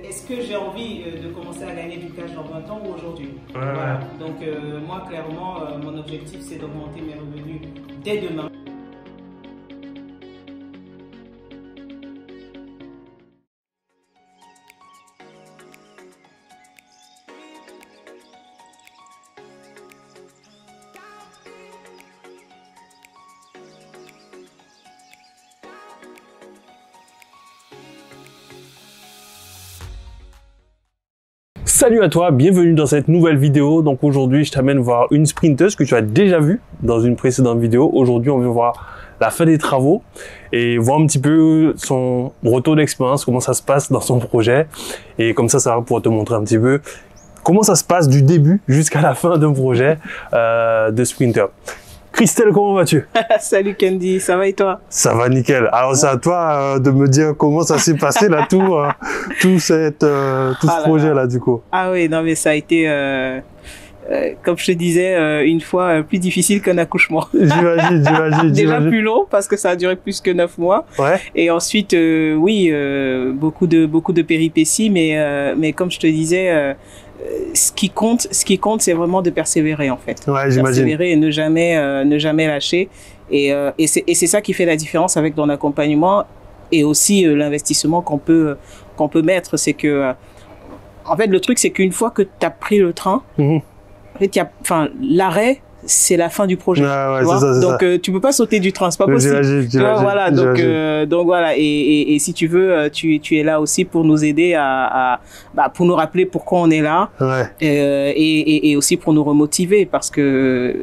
Est-ce que j'ai envie de commencer à gagner du cash dans 20 ans ou aujourd'hui? Voilà. Donc moi, clairement, mon objectif, c'est d'augmenter mes revenus dès demain. Salut à toi, bienvenue dans cette nouvelle vidéo. Donc aujourd'hui, je t'amène voir une sprinteuse que tu as déjà vue dans une précédente vidéo. Aujourd'hui, on va voir la fin des travaux et voir un petit peu son retour d'expérience, comment ça se passe dans son projet. Et comme ça va pouvoir te montrer un petit peu comment ça se passe du début jusqu'à la fin d'un projet de sprinter. Christelle, comment vas-tu? Salut Candy, ça va et toi? Ça va nickel. Alors c'est à toi de me dire comment ça s'est passé là, tout ce projet là du coup. Ah oui, non mais ça a été, comme je te disais, une fois plus difficile qu'un accouchement. J'imagine. Déjà plus long parce que ça a duré plus que 9 mois. Ouais. Et ensuite, oui, beaucoup de péripéties, mais comme je te disais, ce qui compte, c'est vraiment de persévérer en fait. Ouais, j'imagine. Persévérer et ne jamais lâcher. Et c'est ça qui fait la différence avec ton accompagnement et aussi l'investissement qu'on peut mettre. C'est que, en fait, le truc, c'est qu'une fois que tu as pris le train, en fait, l'arrêt, c'est la fin du projet. Ah ouais, donc tu peux pas sauter du train, c'est pas possible. Voilà, donc voilà, et si tu veux, tu es là aussi pour nous aider pour nous rappeler pourquoi on est là, ouais. et aussi pour nous remotiver, parce que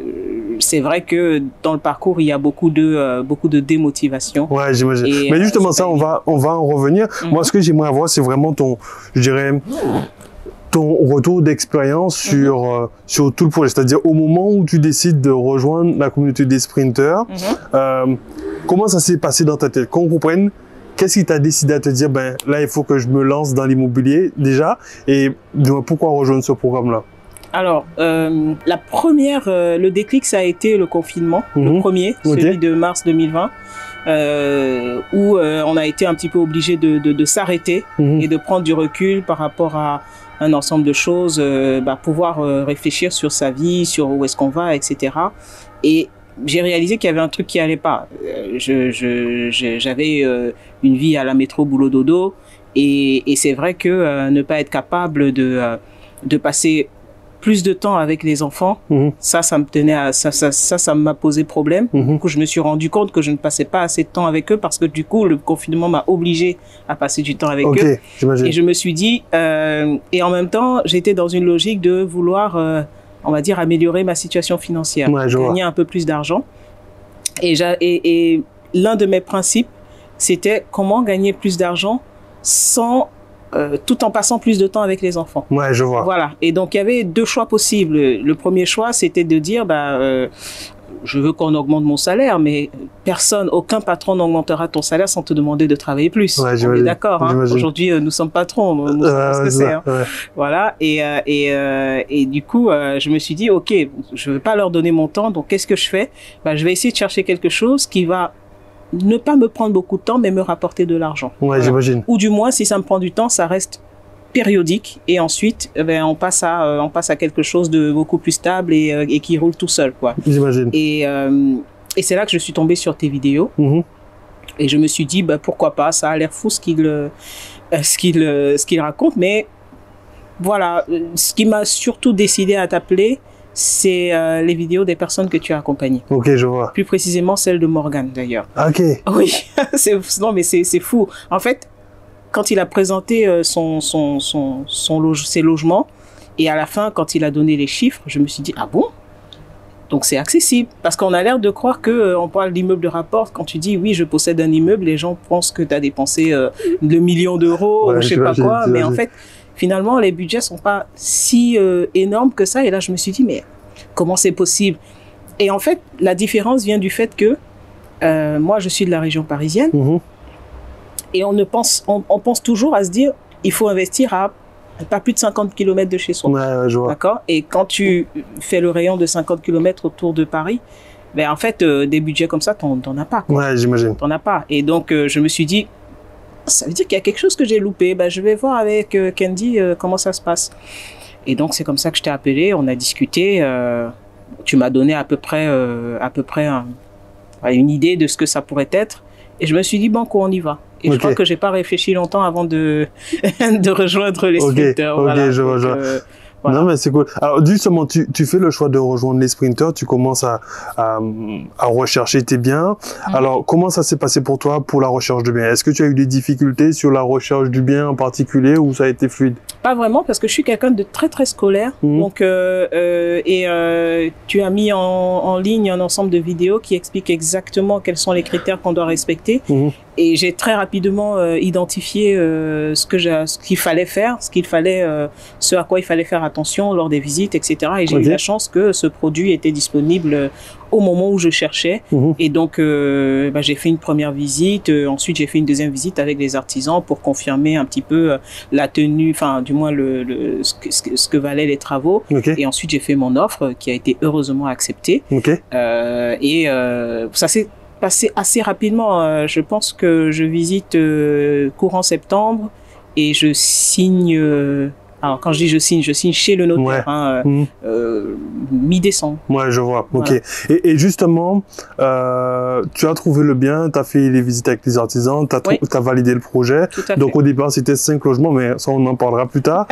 c'est vrai que dans le parcours il y a beaucoup de démotivation. Ouais, j'imagine. Mais justement ça, on va en revenir. Moi, ce que j'aimerais avoir, c'est vraiment ton retour d'expérience sur tout le projet, c'est-à-dire au moment où tu décides de rejoindre la communauté des sprinters, comment ça s'est passé dans ta tête, qu'on comprenne qu'est-ce qui t'a décidé à te dire, ben là il faut que je me lance dans l'immobilier déjà, et pourquoi rejoindre ce programme-là? Alors, la première, le déclic, ça a été le confinement, le premier, celui de mars 2020. Où on a été un petit peu obligé de s'arrêter et de prendre du recul par rapport à un ensemble de choses, pouvoir réfléchir sur sa vie, sur où est-ce qu'on va, etc. Et j'ai réalisé qu'il y avait un truc qui allait pas. J'avais une vie à la métro boulot dodo, et c'est vrai que ne pas être capable de passer plus de temps avec les enfants, ça me tenait à, ça m'a posé problème. Du coup, je me suis rendu compte que je ne passais pas assez de temps avec eux parce que du coup, le confinement m'a obligé à passer du temps avec eux. Et je me suis dit, et en même temps, j'étais dans une logique de vouloir, on va dire, améliorer ma situation financière, gagner un peu plus d'argent. Et l'un de mes principes, c'était comment gagner plus d'argent sans tout en passant plus de temps avec les enfants. Ouais, je vois. Voilà. Et donc, il y avait deux choix possibles. Le premier choix, c'était de dire, je veux qu'on augmente mon salaire, mais aucun patron n'augmentera ton salaire sans te demander de travailler plus. Ouais, on est d'accord, hein. Aujourd'hui, nous sommes patrons, nous savons ce que c'est. Hein. Ouais. Voilà. Et du coup, je me suis dit, OK, je veux pas leur donner mon temps, donc qu'est-ce que je fais? Je vais essayer de chercher quelque chose qui va ne pas me prendre beaucoup de temps, mais me rapporter de l'argent. Ouais, voilà. J'imagine. Ou du moins, si ça me prend du temps, ça reste périodique. Et ensuite, on passe à quelque chose de beaucoup plus stable et qui roule tout seul, quoi. J'imagine. Et c'est là que je suis tombée sur tes vidéos. Et je me suis dit, pourquoi pas, ça a l'air fou ce qu'il raconte. Mais voilà, ce qui m'a surtout décidé à t'appeler, c'est les vidéos des personnes que tu as accompagnées. Ok, je vois. Plus précisément celle de Morgane, d'ailleurs. Ok. Oui, non, mais c'est fou. En fait, quand il a présenté ses logements, et à la fin, quand il a donné les chiffres, je me suis dit, ah bon? Donc c'est accessible. Parce qu'on a l'air de croire qu'on parle d'immeuble de rapport. Quand tu dis, oui, je possède un immeuble, les gens pensent que tu as dépensé 2 millions d'euros, ou je sais pas quoi. Mais en fait, finalement, les budgets sont pas si énormes que ça. Et là, je me suis dit, mais comment c'est possible? Et en fait, la différence vient du fait que moi, je suis de la région parisienne. Et on pense toujours à se dire, il faut investir à pas plus de 50 km de chez soi. Ouais, je vois. D'accord? Et quand tu fais le rayon de 50 km autour de Paris, en fait, des budgets comme ça, t'en as pas, quoi. Ouais, j'imagine. T'en as pas. Et donc, je me suis dit, ça veut dire qu'il y a quelque chose que j'ai loupé. Je vais voir avec Candy comment ça se passe. Et donc, c'est comme ça que je t'ai appelé. On a discuté. Tu m'as donné à peu près une idée de ce que ça pourrait être. Et je me suis dit, Banco, on y va. Et je crois que j'ai pas réfléchi longtemps avant de rejoindre les sprinters. Ok, je vois. Voilà. Non, mais c'est cool. Alors, justement, tu fais le choix de rejoindre les sprinters, tu commences à rechercher tes biens. Alors, comment ça s'est passé pour toi pour la recherche de biens? Est-ce que tu as eu des difficultés sur la recherche du bien en particulier ou ça a été fluide? Pas vraiment, parce que je suis quelqu'un de très, très scolaire. Donc, tu as mis en ligne un ensemble de vidéos qui expliquent exactement quels sont les critères qu'on doit respecter. Et j'ai très rapidement identifié ce qu'il fallait faire, ce à quoi il fallait faire attention lors des visites, etc. Et j'ai eu la chance que ce produit était disponible au moment où je cherchais. Et donc, j'ai fait une première visite. Ensuite, j'ai fait une deuxième visite avec les artisans pour confirmer un petit peu la tenue, enfin, du moins ce que valaient les travaux. Et ensuite, j'ai fait mon offre qui a été heureusement acceptée. Ça s'est passé assez rapidement. Je pense que je visite courant septembre et je signe. Alors quand je dis je signe chez le notaire, mi-décembre. Ouais, je vois. Voilà. Ok. Et justement, tu as trouvé le bien, tu as fait les visites avec les artisans, tu as validé le projet. Donc au départ, c'était 5 logements, mais ça, on en parlera plus tard.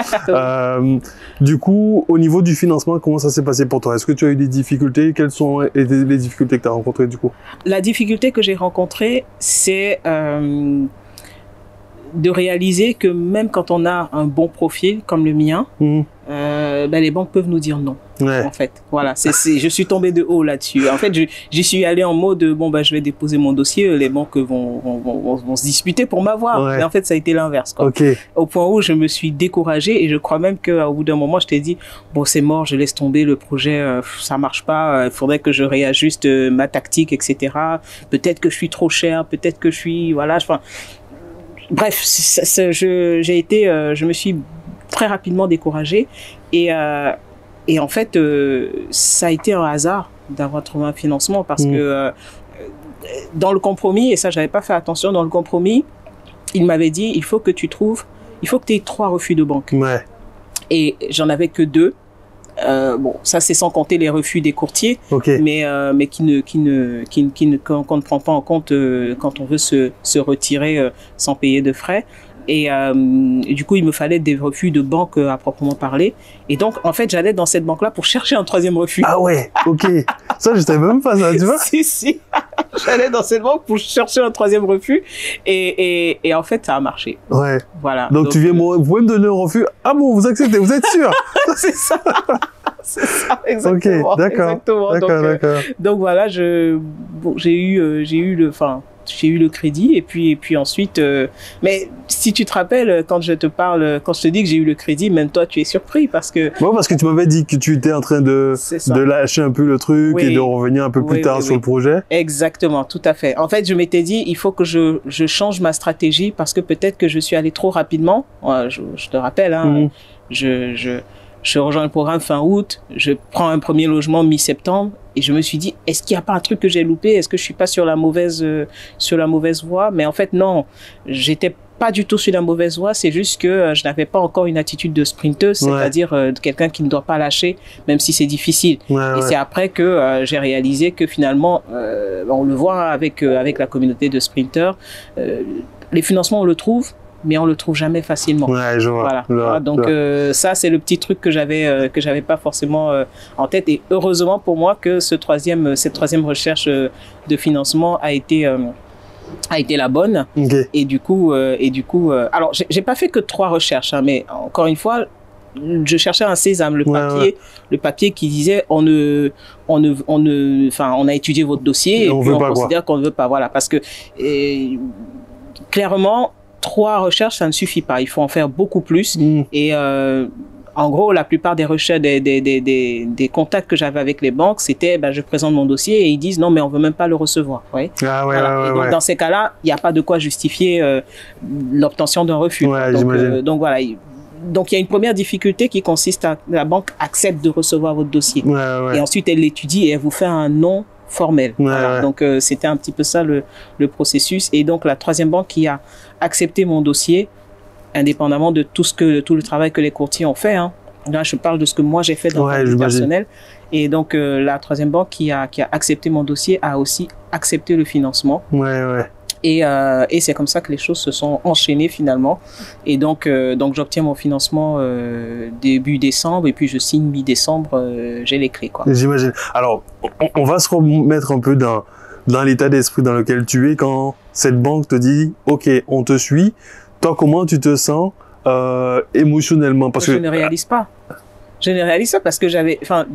Du coup, au niveau du financement, comment ça s'est passé pour toi? Est-ce que tu as eu des difficultés? Quelles sont les difficultés que tu as rencontrées du coup? La difficulté que j'ai rencontrée, c'est de réaliser que même quand on a un bon profil comme le mien, les banques peuvent nous dire non. En fait, voilà, je suis tombé de haut là-dessus. En fait, j'y suis allé en mode je vais déposer mon dossier, les banques vont se disputer pour m'avoir. Et en fait, ça a été l'inverse. Au point où je me suis découragé et je crois même qu'au bout d'un moment, je t'ai dit bon, c'est mort, je laisse tomber le projet, ça marche pas. Il faudrait que je réajuste ma tactique, etc. Peut-être que je suis trop cher, peut-être que je suis bref, je me suis très rapidement découragée et en fait, ça a été un hasard d'avoir trouvé un financement parce que dans le compromis, et ça j'avais pas fait attention, dans le compromis, il m'avait dit il faut que tu aies 3 refus de banque. Et j'en avais que 2. Bon, ça c'est sans compter les refus des courtiers, mais qu'on ne prend pas en compte quand on veut se retirer sans payer de frais. Et du coup, il me fallait des refus de banque à proprement parler. Et donc, en fait, j'allais dans cette banque-là pour chercher un 3e refus. Ah ouais, ok. Ça, je savais même pas ça, tu vois. Si. J'allais dans cette banque pour chercher un 3e refus. Et en fait, ça a marché. Voilà. Donc tu viens, vous pouvez me donner un refus? Ah bon, vous acceptez, vous êtes sûr? C'est ça. C'est ça, exactement. Ok, d'accord. Donc voilà, j'ai eu le crédit et puis ensuite mais si tu te rappelles quand je te dis que j'ai eu le crédit, même toi tu es surpris parce que tu m'avais dit que tu étais en train de lâcher un peu le truc et de revenir un peu plus tard sur le projet. Exactement, tout à fait. En fait, je m'étais dit il faut que je change ma stratégie parce que peut-être que je suis allé trop rapidement. Je te rappelle je rejoins le programme fin août, je prends un premier logement mi-septembre et je me suis dit, est-ce qu'il n'y a pas un truc que j'ai loupé? Est-ce que je suis pas sur la mauvaise voie? Mais en fait, non, j'étais pas du tout sur la mauvaise voie, c'est juste que je n'avais pas encore une attitude de sprinteuse, c'est-à-dire quelqu'un qui ne doit pas lâcher, même si c'est difficile. Et c'est après que j'ai réalisé que finalement, on le voit avec la communauté de sprinteurs, les financements, on le trouve, mais on le trouve jamais facilement. Je vois. Voilà. Donc ça, c'est le petit truc que j'avais pas forcément en tête. Et heureusement pour moi que cette troisième recherche de financement a été la bonne. Et du coup, alors j'ai pas fait que 3 recherches, mais encore une fois, je cherchais un sésame, le papier qui disait on a étudié votre dossier et puis on considère qu'on ne veut pas. Voilà, parce que clairement 3 recherches, ça ne suffit pas. Il faut en faire beaucoup plus. Et en gros, la plupart des recherches, des contacts que j'avais avec les banques, c'était je présente mon dossier et ils disent non, mais on ne veut même pas le recevoir. Donc, dans ces cas-là, il n'y a pas de quoi justifier l'obtention d'un refus. Donc voilà. Donc il y a une première difficulté qui consiste à la banque accepte de recevoir votre dossier. Et ensuite, elle l'étudie et elle vous fait un non formel. Voilà. Donc, c'était un petit peu ça le processus. Et donc, la troisième banque qui a accepté mon dossier, indépendamment de tout le travail que les courtiers ont fait. Hein. Là, je parle de ce que moi j'ai fait dans ma vie personnelle. Et donc, la troisième banque qui a accepté mon dossier a aussi accepté le financement. Et c'est comme ça que les choses se sont enchaînées finalement. Et donc j'obtiens mon financement début décembre et puis je signe mi-décembre, j'ai les clés, quoi. J'imagine. Alors, on va se remettre un peu dans l'état d'esprit dans lequel tu es quand cette banque te dit « Ok, on te suit ». Toi, comment tu te sens émotionnellement? Parce que je ne réalise pas. Je ne réalise pas parce que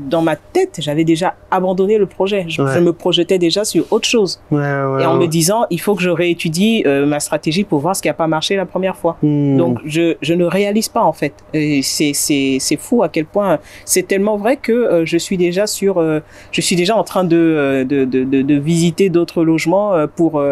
dans ma tête, j'avais déjà abandonné le projet. Je me projetais déjà sur autre chose. Et en me disant, il faut que je réétudie ma stratégie pour voir ce qui n'a pas marché la première fois. Donc, je ne réalise pas, en fait. C'est fou à quel point. C'est tellement vrai que je suis déjà en train de visiter d'autres logements pour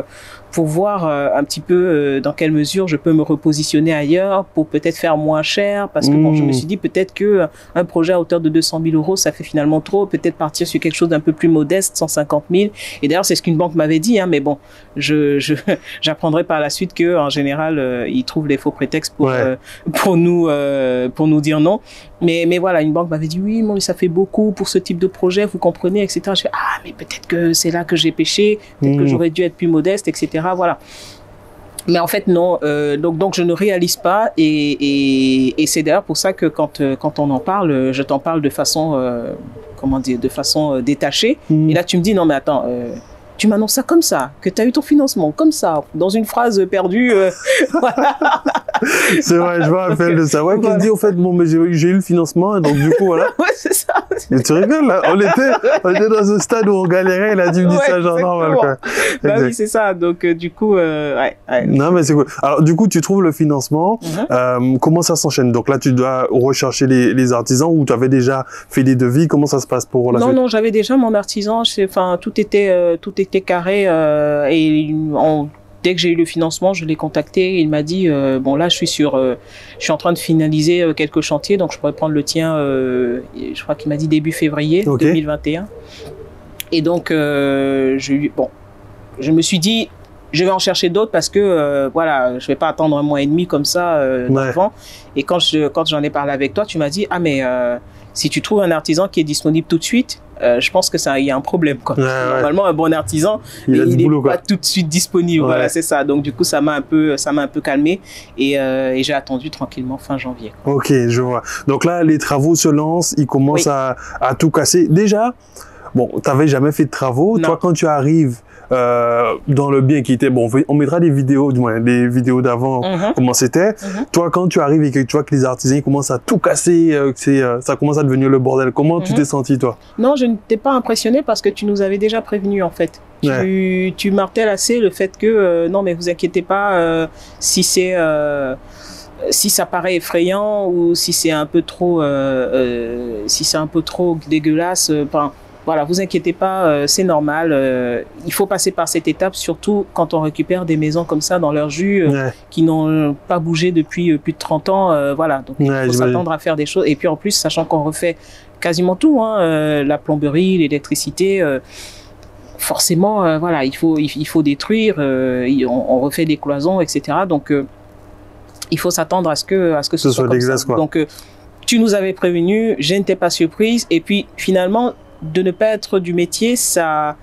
voir un petit peu dans quelle mesure je peux me repositionner ailleurs pour peut-être faire moins cher parce que bon, je me suis dit peut-être que un projet à hauteur de 200 000 euros, ça fait finalement trop, peut-être partir sur quelque chose d'un peu plus modeste, 150 000. Et d'ailleurs, c'est ce qu'une banque m'avait dit, hein, mais bon, j'apprendrai par la suite que en général, ils trouvent des faux prétextes pour nous dire non. Mais voilà, une banque m'avait dit oui, mais ça fait beaucoup pour ce type de projet, vous comprenez, etc. Je fais mais peut-être que c'est là que j'ai péché, peut-être que j'aurais dû être plus modeste, etc. Voilà. Mais en fait non, donc je ne réalise pas et c'est d'ailleurs pour ça que quand on en parle, je t'en parle de façon détachée. Et là tu me dis non mais attends. Tu m'annonces ça comme ça, que tu as eu ton financement comme ça, dans une phrase perdue. Voilà. C'est vrai, je me rappelle de ça. Ouais, qui dit, au fait, bon, mais j'ai eu le financement, et donc du coup, voilà. Ouais, c'est ça. Et tu rigoles, là. On était dans un stade où on galérait, il a dû me dire ça, genre normal, quoi. Bah oui, c'est ça. Donc, du coup, Non, mais c'est cool. Alors, du coup, tu trouves le financement. Comment ça s'enchaîne? Donc là, tu dois rechercher les artisans ou tu avais déjà fait des devis? Comment ça se passe pour la suite? Non, j'avais déjà mon artisan. Enfin, tout était carré et dès que j'ai eu le financement, je l'ai contacté. Il m'a dit bon là, je suis en train de finaliser quelques chantiers, donc je pourrais prendre le tien. Je crois qu'il m'a dit début février 2021. Et donc je me suis dit je vais en chercher d'autres parce que voilà, je vais pas attendre un mois et demi comme ça d'avant. Et quand j'en ai parlé avec toi, tu m'as dit mais si tu trouves un artisan qui est disponible tout de suite, je pense que il y a un problème, quoi. Normalement, un bon artisan, il est pas tout de suite disponible. Voilà, c'est ça. Donc, du coup, ça m'a un peu calmé et j'ai attendu tranquillement fin janvier, quoi. Ok, je vois. Donc là, les travaux se lancent, ils commencent à tout casser. Déjà, bon, t'avais jamais fait de travaux. Non. Toi, quand tu arrives dans le bien qui était bon, on mettra des vidéos, du moins des vidéos d'avant, comment c'était. Toi, quand tu arrives et que tu vois que les artisans commencent à tout casser, ça commence à devenir le bordel. Comment tu t'es senti, toi? Non, je ne t'ai pas impressionné parce que tu nous avais déjà prévenu, en fait. Tu martèles assez le fait que non, mais vous inquiétez pas, si ça paraît effrayant ou si c'est un peu trop dégueulasse, voilà, vous inquiétez pas, c'est normal. Il faut passer par cette étape, surtout quand on récupère des maisons comme ça dans leur jus, qui n'ont pas bougé depuis plus de 30 ans. Voilà, donc il faut s'attendre à faire des choses. Et puis en plus, sachant qu'on refait quasiment tout, hein, la plomberie, l'électricité, forcément, voilà, il faut détruire. On refait des cloisons, etc. Donc il faut s'attendre à ce que ce soit comme ça. Quoi. Donc tu nous avais prévenu, je n'étais pas surprise. Et puis finalement, de ne pas être du métier, ça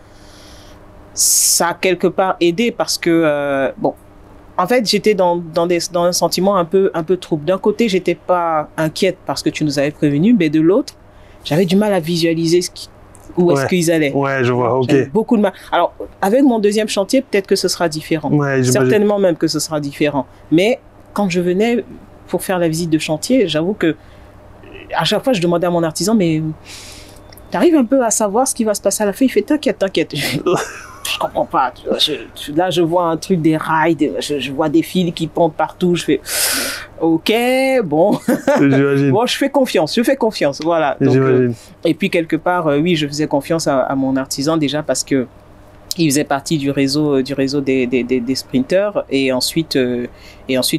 a quelque part aidé parce que en fait j'étais dans un sentiment un peu trouble. D'un côté, j'étais pas inquiète parce que tu nous avais prévenu, mais de l'autre, j'avais du mal à visualiser où est-ce qu'ils allaient. Ouais, je vois. Ok. J'avais beaucoup de mal. Alors avec mon deuxième chantier, peut-être que ce sera différent. Certainement même que ce sera différent. Mais quand je venais pour faire la visite de chantier, j'avoue que à chaque fois je demandais à mon artisan, mais t'arrives un peu à savoir ce qui va se passer à la fin. Il fait t'inquiète. Je comprends pas. Là, je vois un truc, des rails, je vois des fils qui pendent partout. Je fais ok, bon. Bon, je fais confiance. Voilà. Donc, et puis quelque part, oui, je faisais confiance à mon artisan déjà parce que il faisait partie du réseau des sprinters et ensuite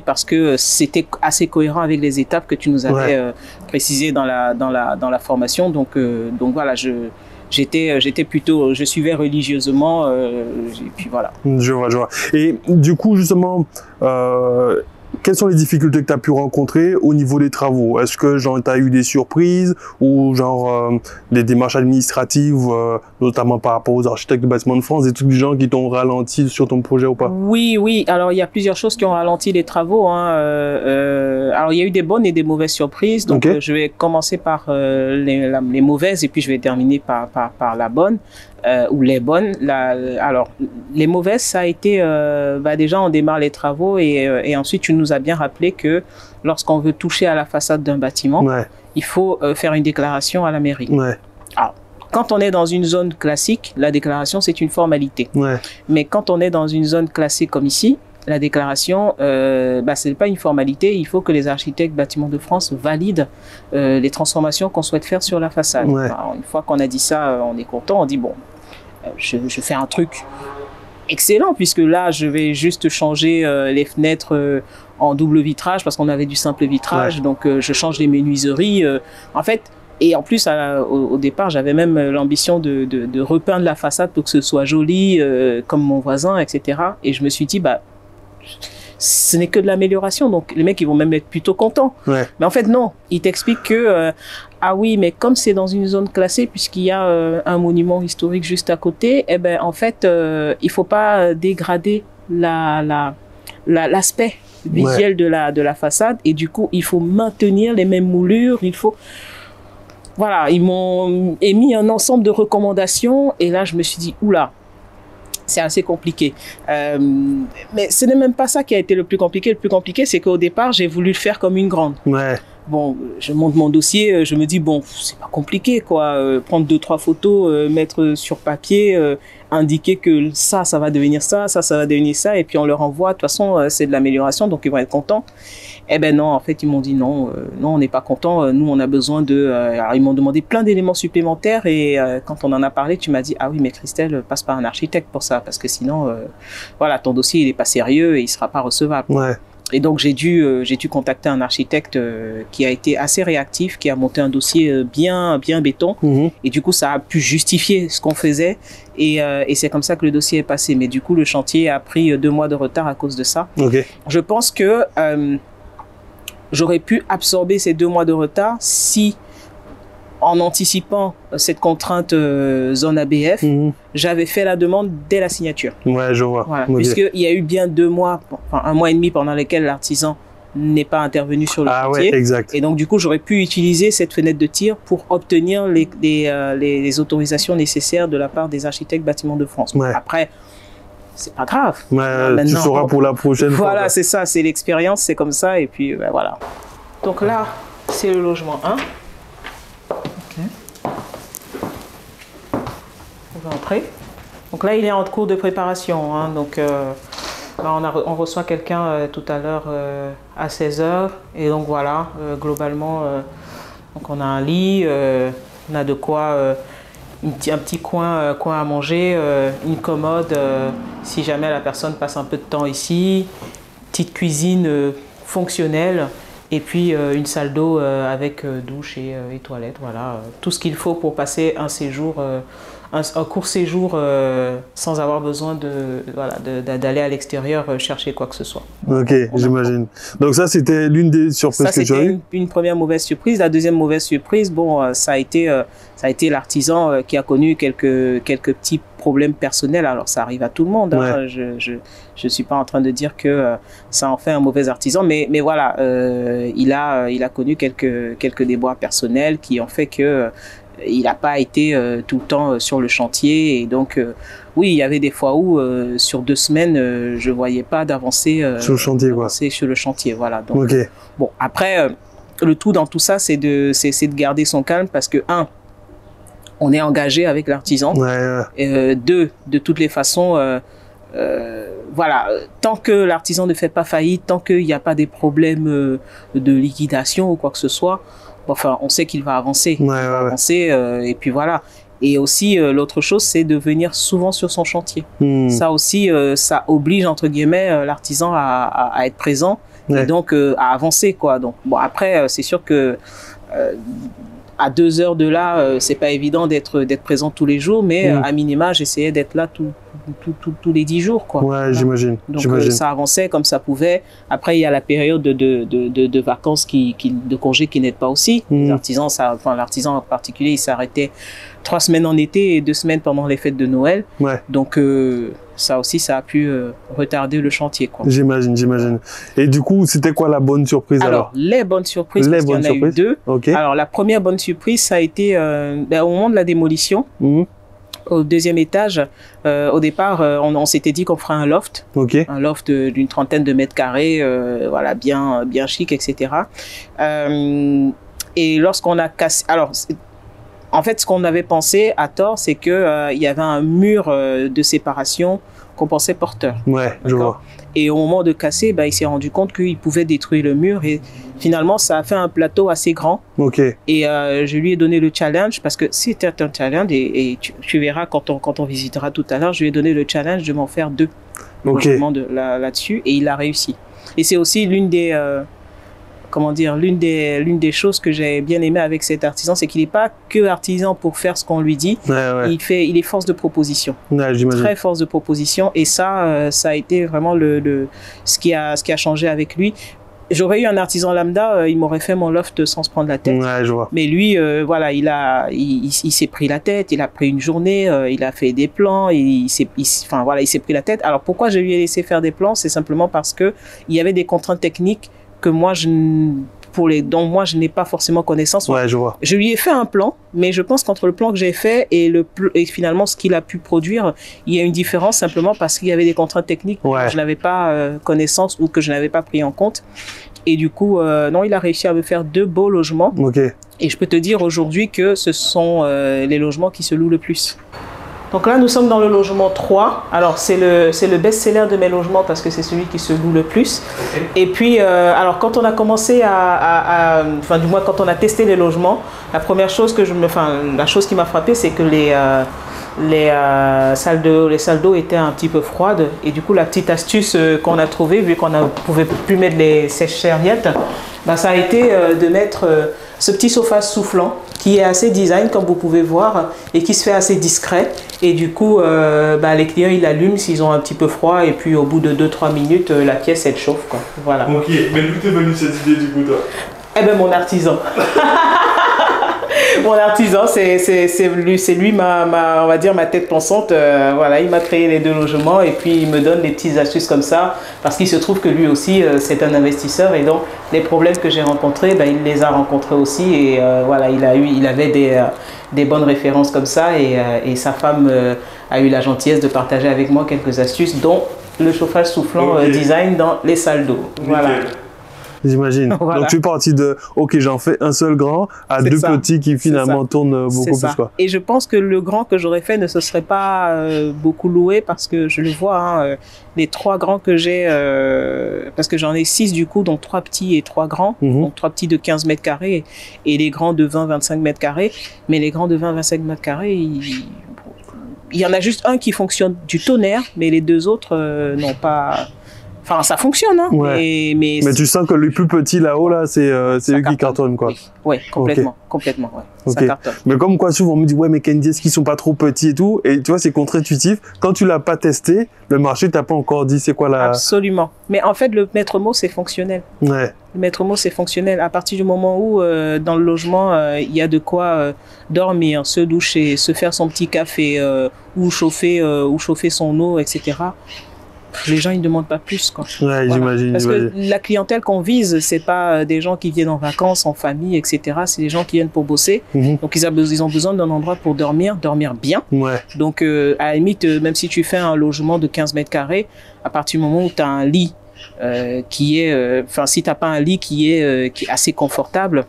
parce que c'était assez cohérent avec les étapes que tu nous avais précisées dans la formation. Donc voilà, je suivais religieusement, et puis voilà. Je vois. Et du coup, justement, quelles sont les difficultés que tu as pu rencontrer au niveau des travaux? Est-ce que genre tu as eu des surprises ou genre des démarches administratives, notamment par rapport aux architectes de bâtiments de France, des trucs du genre qui t'ont ralenti sur ton projet ou pas? Oui. Alors, il y a plusieurs choses qui ont ralenti les travaux, hein. Alors, il y a eu des bonnes et des mauvaises surprises. Donc, je vais commencer par les mauvaises et puis je vais terminer par la bonne. Ou les bonnes. Alors, les mauvaises, ça a été, déjà, on démarre les travaux et ensuite, tu nous as bien rappelé que lorsqu'on veut toucher à la façade d'un bâtiment, il faut faire une déclaration à la mairie. Alors, quand on est dans une zone classique, la déclaration, c'est une formalité. Mais quand on est dans une zone classée comme ici, la déclaration, ce n'est pas une formalité. Il faut que les architectes bâtiments de France valident les transformations qu'on souhaite faire sur la façade. Alors, une fois qu'on a dit ça, on est content. On dit, bon, je fais un truc excellent, puisque là, je vais juste changer les fenêtres en double vitrage, parce qu'on avait du simple vitrage. Donc, je change les menuiseries. En fait, et en plus, au départ, j'avais même l'ambition de repeindre la façade pour que ce soit joli, comme mon voisin, etc. Et je me suis dit, ce n'est que de l'amélioration, donc les mecs ils vont même être plutôt contents. Mais en fait non, ils t'expliquent que ah oui, mais comme c'est dans une zone classée, puisqu'il y a un monument historique juste à côté, eh ben en fait il faut pas dégrader l'aspect visuel de la façade, et du coup il faut maintenir les mêmes moulures, voilà, ils m'ont émis un ensemble de recommandations, et là je me suis dit oula, c'est assez compliqué. Mais ce n'est même pas ça qui a été le plus compliqué. Le plus compliqué, c'est qu'au départ, j'ai voulu le faire comme une grande. Bon, je monte mon dossier, je me dis, bon, c'est pas compliqué, quoi. Prendre 2-3 photos, mettre sur papier, indiquer que ça va devenir ça va devenir ça, et puis on leur envoie. De toute façon, c'est de l'amélioration, donc ils vont être contents. Eh ben non, en fait, ils m'ont dit non, on n'est pas content. Nous, on a besoin de... alors, ils m'ont demandé plein d'éléments supplémentaires, et quand on en a parlé, tu m'as dit, ah oui, mais Christelle, passe par un architecte pour ça, parce que sinon, voilà, ton dossier, il n'est pas sérieux et il ne sera pas recevable. Et donc, j'ai dû contacter un architecte qui a été assez réactif, qui a monté un dossier bien béton. Et du coup, ça a pu justifier ce qu'on faisait. Et c'est comme ça que le dossier est passé. Mais du coup, le chantier a pris 2 mois de retard à cause de ça. Je pense que j'aurais pu absorber ces 2 mois de retard si, en anticipant cette contrainte zone ABF, j'avais fait la demande dès la signature. Je vois. Voilà, puisqu'il y a eu bien 2 mois, enfin 1 mois et demi pendant lesquels l'artisan n'est pas intervenu sur le chantier. Exact. Et donc, du coup, j'aurais pu utiliser cette fenêtre de tir pour obtenir les autorisations nécessaires de la part des architectes bâtiments de France. Après, c'est pas grave. Tu sauras pour la prochaine fois. Voilà, c'est ça, c'est l'expérience, c'est comme ça, et puis voilà. Donc là, c'est le logement 1. On va entrer. Donc là, il est en cours de préparation. Hein, donc, on reçoit quelqu'un tout à l'heure à 16 h. Et donc voilà, globalement, donc on a un lit, on a de quoi, un petit coin à manger, une commode si jamais la personne passe un peu de temps ici, petite cuisine fonctionnelle, et puis une salle d'eau avec douche et toilette. Voilà, tout ce qu'il faut pour passer un séjour. Un court séjour sans avoir besoin d'aller à l'extérieur chercher quoi que ce soit. J'imagine. Donc ça, c'était l'une des surprises que tu as eues. Une première mauvaise surprise. La deuxième mauvaise surprise, bon, ça a été l'artisan qui a connu quelques petits problèmes personnels. Alors ça arrive à tout le monde. Hein. Je suis pas en train de dire que ça en fait un mauvais artisan, mais voilà, il a connu quelques déboires personnels qui ont fait que il n'a pas été tout le temps sur le chantier, et donc oui, il y avait des fois où sur 2 semaines je voyais pas d'avancée sur le chantier, sur le chantier, voilà. Donc bon, après le tout dans tout ça, c'est de garder son calme, parce que on est engagé avec l'artisan, 2, de toutes les façons, voilà, tant que l'artisan ne fait pas faillite, tant qu'il n'y a pas des problèmes de liquidation ou quoi que ce soit, enfin, on sait qu'il va avancer. Et puis voilà. Et aussi, l'autre chose, c'est de venir souvent sur son chantier. Ça aussi, ça oblige, entre guillemets, l'artisan à être présent et donc à avancer, quoi. Donc, bon, après, c'est sûr que à 2 heures de là, c'est pas évident d'être présent tous les jours, mais à minima, j'essayais d'être là tous les 10 jours, quoi. Ouais, voilà. j'imagine. Donc ça avançait comme ça pouvait. Après, il y a la période de vacances, de congés qui n'aident pas aussi. Les artisans, l'artisan en particulier, il s'arrêtait 3 semaines en été et 2 semaines pendant les fêtes de Noël. Ouais. Donc ça aussi, ça a pu retarder le chantier, quoi. J'imagine. Et du coup, c'était quoi la bonne surprise alors? Les bonnes surprises, parce qu'il y en a eu 2. Okay. Alors, la première bonne surprise, ça a été au moment de la démolition. Au 2e étage, au départ, on s'était dit qu'on ferait un loft. Un loft d'une 30aine de mètres carrés, voilà, bien chic, etc. Et lorsqu'on a cassé... Alors, en fait, ce qu'on avait pensé à tort, c'est que il y avait un mur de séparation qu'on pensait porteur. Ouais, je vois. Et au moment de casser, il s'est rendu compte qu'il pouvait détruire le mur. Et finalement, ça a fait un plateau assez grand. Et je lui ai donné le challenge, parce que c'était un challenge, et tu verras quand on visitera tout à l'heure, je lui ai donné le challenge de m'en faire 2 logements là-dessus, et il a réussi. Et c'est aussi l'une des... l'une des choses que j'ai bien aimé avec cet artisan, c'est qu'il n'est pas que artisan pour faire ce qu'on lui dit. Il est force de proposition. Très force de proposition. Et ça a été vraiment ce qui a changé avec lui. J'aurais eu un artisan lambda, il m'aurait fait mon loft sans se prendre la tête. Ouais, je vois. Mais lui, voilà, il s'est pris la tête, il a pris une journée, il a fait des plans, il s'est pris la tête. Alors pourquoi je lui ai laissé faire des plans? C'est simplement parce que il y avait des contraintes techniques que dont moi je n'ai pas forcément connaissance. Ouais, je vois. Je lui ai fait un plan, mais je pense qu'entre le plan que j'ai fait et finalement ce qu'il a pu produire, il y a une différence simplement parce qu'il y avait des contraintes techniques que je n'avais pas connaissance ou que je n'avais pas pris en compte. Et du coup, non, il a réussi à me faire 2 beaux logements. Et je peux te dire aujourd'hui que ce sont les logements qui se louent le plus. Donc là, nous sommes dans le logement 3. Alors, c'est le best-seller de mes logements parce que c'est celui qui se loue le plus. Et puis, alors, quand on a commencé du moins, quand on a testé les logements, la première chose la chose qui m'a frappé, c'est que les salles d'eau étaient un petit peu froides. Et du coup, la petite astuce qu'on a trouvée, vu qu'on ne pouvait plus mettre les sèche-serviettes, ça a été de mettre ce petit sofa soufflant qui est assez design, comme vous pouvez voir, et qui se fait assez discret. Et du coup, les clients, ils l'allument s'ils ont un petit peu froid, et puis au bout de 2-3 minutes, la pièce, elle chauffe, quoi. Voilà. Ok, mais d'où t'es venue cette idée, du coup, toi? Eh ben, mon artisan. Mon artisan, c'est lui on va dire ma tête pensante. Voilà, il m'a créé les 2 logements et puis il me donne des petites astuces comme ça parce qu'il se trouve que lui aussi c'est un investisseur et donc les problèmes que j'ai rencontrés, il les a rencontrés aussi et voilà, il avait des bonnes références comme ça et sa femme a eu la gentillesse de partager avec moi quelques astuces dont le chauffage soufflant design dans les salles d'eau. Voilà. J'imagine. Voilà. Donc tu es parti de ok, j'en fais un seul grand à 2 petits qui finalement tournent beaucoup plus, quoi. Et je pense que le grand que j'aurais fait ne se serait pas beaucoup loué parce que je le vois, les 3 grands que j'ai, parce que j'en ai 6 du coup, donc 3 petits et 3 grands, donc 3 petits de 15 mètres carrés et les grands de 20-25 mètres carrés. Mais les grands de 20-25 mètres carrés, il y en a juste un qui fonctionne du tonnerre, mais les 2 autres n'ont pas... Enfin, ça fonctionne, hein. Mais tu sens que le plus petit là-haut, là, c'est eux qui cartonnent, quoi. Oui, complètement, complètement, ouais. Ça cartonne. Mais comme quoi, souvent, on me dit, ouais, mais Candy, est-ce qu'ils sont pas trop petits et tout? Et tu vois, c'est contre-intuitif. Quand tu l'as pas testé, le marché t'a pas encore dit c'est quoi la... Absolument. Mais en fait, le maître mot, c'est fonctionnel. Ouais. Le maître mot, c'est fonctionnel. À partir du moment où, dans le logement, il y a de quoi dormir, se doucher, se faire son petit café, ou chauffer son eau, etc., les gens, ils ne demandent pas plus, quoi. Ouais, voilà. J'imagine. Parce que la clientèle qu'on vise, c'est pas des gens qui viennent en vacances, en famille, etc. C'est des gens qui viennent pour bosser. Donc, ils ont besoin d'un endroit pour dormir bien. Ouais. Donc, à la limite, même si tu fais un logement de 15 mètres carrés, à partir du moment où tu as un lit qui est... si tu n'as pas un lit qui est assez confortable,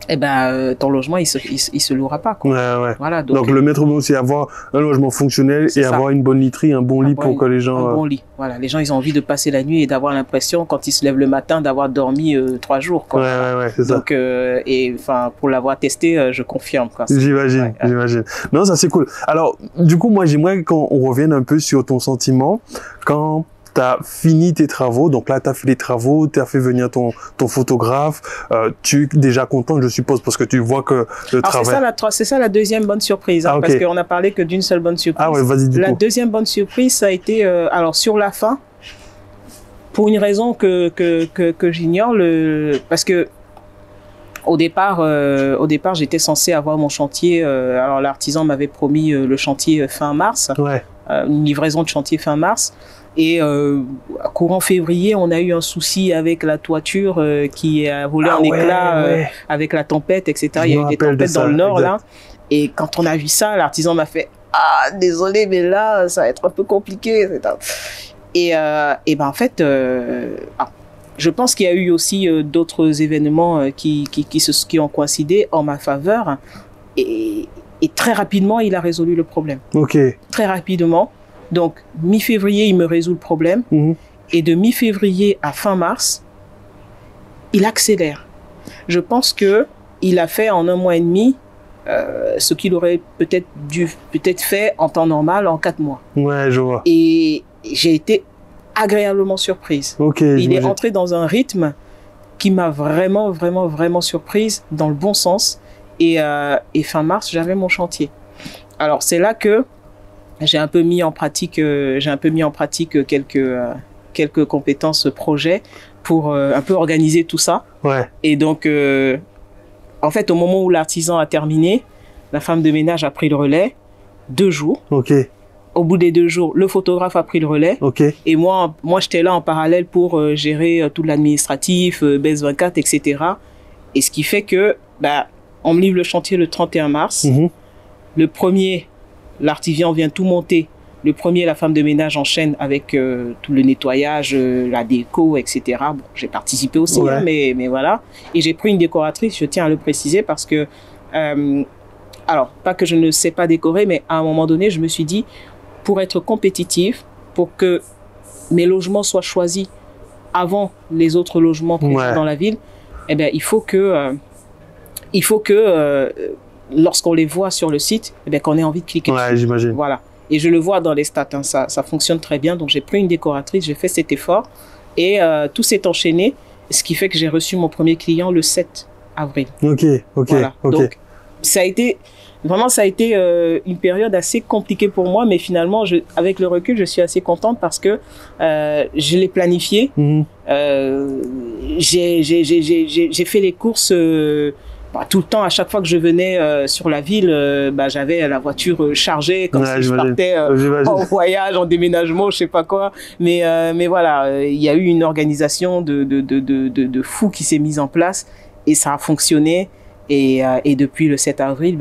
eh ben, ton logement, il se louera pas, quoi. Ouais. Voilà, donc le maître mot, c'est avoir un logement fonctionnel et avoir une bonne literie, un bon lit pour que les gens... Un bon lit. Voilà, les gens, ils ont envie de passer la nuit et d'avoir l'impression, quand ils se lèvent le matin, d'avoir dormi 3 jours, quoi. Ouais, c'est ça. Donc, pour l'avoir testé, je confirme, quoi. J'imagine. Non, ça, c'est cool. Alors, du coup, moi, j'aimerais qu'on revienne un peu sur ton sentiment quand tu as fini tes travaux, donc là, tu as fait les travaux, tu as fait venir ton photographe, tu es déjà content, je suppose, parce que tu vois que le travail... C'est ça la deuxième bonne surprise, hein, parce qu'on n'a parlé que d'une seule bonne surprise. Ah ouais, vas-y, dis-moi. La deuxième bonne surprise, ça a été, alors sur la fin, pour une raison que j'ignore, parce que au départ, j'étais censé avoir mon chantier. Alors l'artisan m'avait promis le chantier fin mars, une livraison de chantier fin mars. Et courant février, on a eu un souci avec la toiture qui a volé en éclats avec la tempête, etc. Il y a eu des tempêtes dans le nord là. Et quand on a vu ça, l'artisan m'a fait « Ah, désolé, mais là, ça va être un peu compliqué. » Et ben en fait, je pense qu'il y a eu aussi d'autres événements qui ont coïncidé en ma faveur. Et très rapidement, il a résolu le problème. Ok. Très rapidement. Donc, mi-février, il me résout le problème. Et de mi-février à fin mars, il accélère. Je pense qu'il a fait en 1 mois et demi ce qu'il aurait peut-être fait en temps normal en 4 mois. Ouais, je vois. Et j'ai été agréablement surprise. Il est entré dans un rythme qui m'a vraiment, vraiment, vraiment surprise dans le bon sens. Et fin mars, j'avais mon chantier. Alors, c'est là que j'ai un peu mis en pratique, quelques compétences projet pour un peu organiser tout ça. Et donc, en fait, au moment où l'artisan a terminé, la femme de ménage a pris le relais, 2 jours. Au bout des 2 jours, le photographe a pris le relais. Et moi j'étais là en parallèle pour gérer tout l'administratif, BES 24, etc. Et ce qui fait que, on me livre le chantier le 31 mars. Le 1er, l'artisan vient tout monter. Le 1er, la femme de ménage enchaîne avec tout le nettoyage, la déco, etc. Bon, j'ai participé aussi, hein, mais voilà. Et j'ai pris une décoratrice, je tiens à le préciser, parce que, alors, pas que je ne sais pas décorer, mais à un moment donné, je me suis dit, pour être compétitive, pour que mes logements soient choisis avant les autres logements présents dans la ville, eh bien, il faut que lorsqu'on les voit sur le site, eh bien, qu'on ait envie de cliquer dessus. J'imagine. Voilà. Et je le vois dans les stats, hein, ça fonctionne très bien. Donc, j'ai pris une décoratrice, j'ai fait cet effort et tout s'est enchaîné, ce qui fait que j'ai reçu mon premier client le 7 avril. Voilà. Donc, ça a été une période assez compliquée pour moi, mais finalement, avec le recul, je suis assez contente parce que je l'ai planifié. J'ai fait les courses tout le temps. À chaque fois que je venais sur la ville, j'avais la voiture chargée comme si je partais en voyage, en déménagement, je sais pas quoi. Mais voilà, il y a eu une organisation de fou qui s'est mise en place et ça a fonctionné. Et depuis le 7 avril,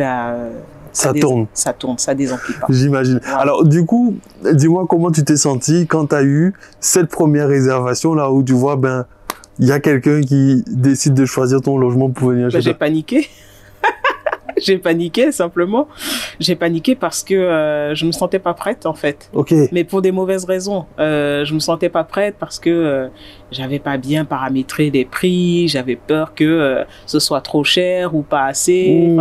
ça tourne, ça désemplit pas. J'imagine. Voilà. Alors du coup, dis-moi comment tu t'es senti quand tu as eu cette première réservation là où tu vois, il y a quelqu'un qui décide de choisir ton logement pour venir chez toi. J'ai paniqué. J'ai paniqué, simplement. J'ai paniqué parce que je me sentais pas prête, en fait. Mais pour des mauvaises raisons. Je me sentais pas prête parce que j'avais pas bien paramétré les prix. J'avais peur que ce soit trop cher ou pas assez.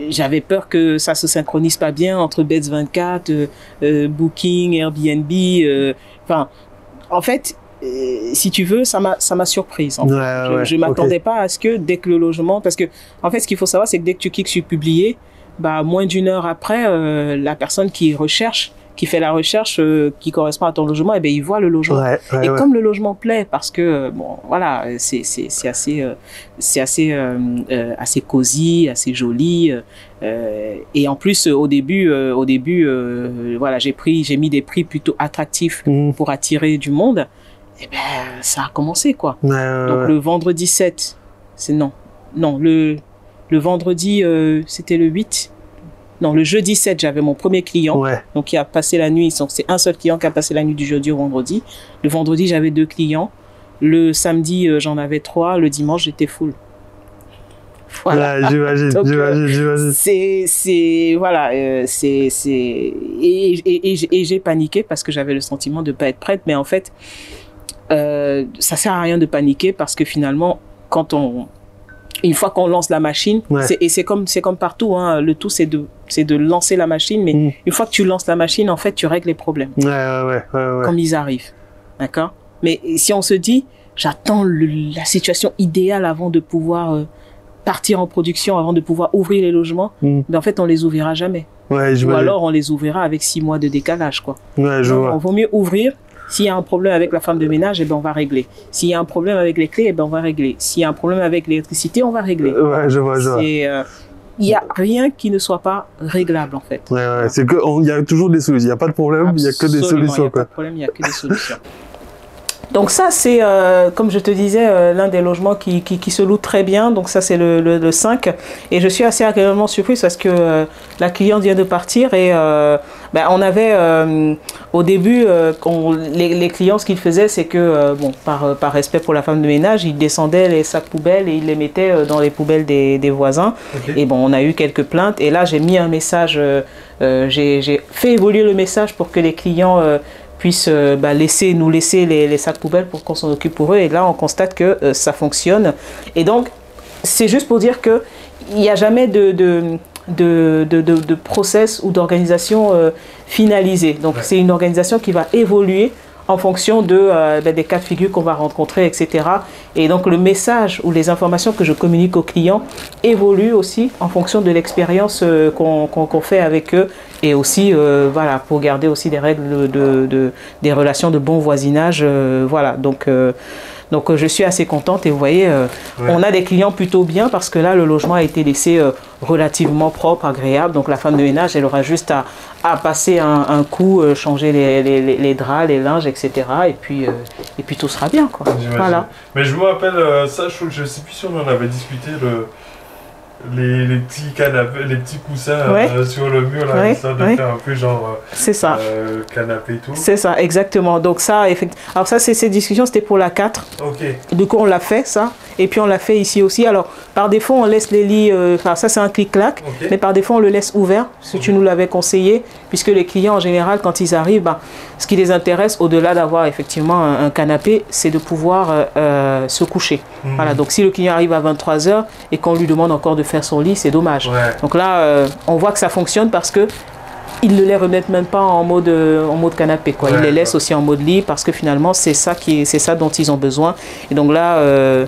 J'avais peur que ça se synchronise pas bien entre BES 24, Booking, Airbnb. En fait, si tu veux, ça m'a surprise. En fait. Je m'attendais pas à ce que dès que le logement, parce que en fait, ce qu'il faut savoir, c'est que dès que tu cliques sur publier, moins d'1 heure après, la personne qui fait la recherche qui correspond à ton logement, il voit le logement. Comme le logement plaît, parce que voilà, c'est assez cosy, assez joli. Et en plus, au début, voilà, j'ai mis des prix plutôt attractifs pour attirer du monde. Ça a commencé, quoi. Donc, le vendredi 7, le vendredi, c'était le 8. Non, le jeudi 7, j'avais mon premier client. Donc, qui a passé la nuit. Donc, c'est un seul client qui a passé la nuit du jeudi au vendredi. Le vendredi, j'avais 2 clients. Le samedi, j'en avais 3. Le dimanche, j'étais full. Voilà. J'imagine. Et j'ai paniqué parce que j'avais le sentiment de ne pas être prête. Mais en fait, ça sert à rien de paniquer parce que finalement, quand on une fois qu'on lance la machine, et c'est comme partout, hein, le tout c'est de lancer la machine, mais une fois que tu lances la machine, en fait, tu règles les problèmes. Comme ils arrivent. D'accord? Mais si on se dit, j'attends la situation idéale avant de pouvoir partir en production, avant de pouvoir ouvrir les logements, mais en fait, on les ouvrira jamais. Ou alors, on les ouvrira avec 6 mois de décalage, quoi. Donc, on vaut mieux ouvrir. S'il y a un problème avec la femme de ménage, eh ben on va régler. S'il y a un problème avec les clés, eh ben on va régler. S'il y a un problème avec l'électricité, on va régler. Je vois. Il n'y a rien qui ne soit pas réglable, en fait. C'est que il y a toujours des solutions. Il n'y a pas de problème, il n'y a que des solutions. Il n'y a pas de problème, il n'y a que des solutions. Donc ça, c'est, comme je te disais, l'un des logements qui se loue très bien. Donc ça, c'est le 5. Et je suis assez agréablement surprise parce que la cliente vient de partir et on avait, au début, les clients, ce qu'ils faisaient, c'est que, par respect pour la femme de ménage, ils descendaient les sacs poubelles et ils les mettaient dans les poubelles des voisins. Et bon, on a eu quelques plaintes. Et là, j'ai mis un message, j'ai fait évoluer le message pour que les clients puissent nous laisser les sacs poubelles pour qu'on s'en occupe pour eux. Et là, on constate que ça fonctionne. Et donc, c'est juste pour dire qu'il n'y a jamais de process ou d'organisation finalisée. Donc, c'est une organisation qui va évoluer en fonction des cas de figure qu'on va rencontrer, etc. Et donc, le message ou les informations que je communique aux clients évoluent aussi en fonction de l'expérience qu'on fait avec eux. Et aussi, pour garder aussi des règles des relations de bon voisinage. Donc, je suis assez contente et vous voyez, on a des clients plutôt bien parce que là, le logement a été laissé relativement propre, agréable. Donc, la femme de ménage, elle aura juste à passer un coup, changer les draps, les linges, etc. Et puis tout sera bien, quoi. Voilà. Mais je me rappelle, je ne sais plus si on en avait discuté, les petits canapés, les petits coussins sur le mur, là, ça de faire un peu genre canapé et tout. C'est ça, exactement. Donc ça, effectivement. Alors ça, ces discussions, c'était pour la 4. Du coup, on l'a fait, ça. Et puis, on l'a fait ici aussi. Alors, par défaut, on laisse les lits... ça, c'est un clic-clac. Mais par défaut, on le laisse ouvert, ce que tu nous l'avais conseillé. Puisque les clients, en général, quand ils arrivent, ce qui les intéresse, au-delà d'avoir effectivement un canapé, c'est de pouvoir se coucher. Voilà. Donc, si le client arrive à 23 h et qu'on lui demande encore de faire son lit, c'est dommage. Donc là, on voit que ça fonctionne parce que ils ne les remettent même pas en mode canapé, quoi. Ils les laissent aussi en mode lit parce que finalement c'est ça dont ils ont besoin. Et donc là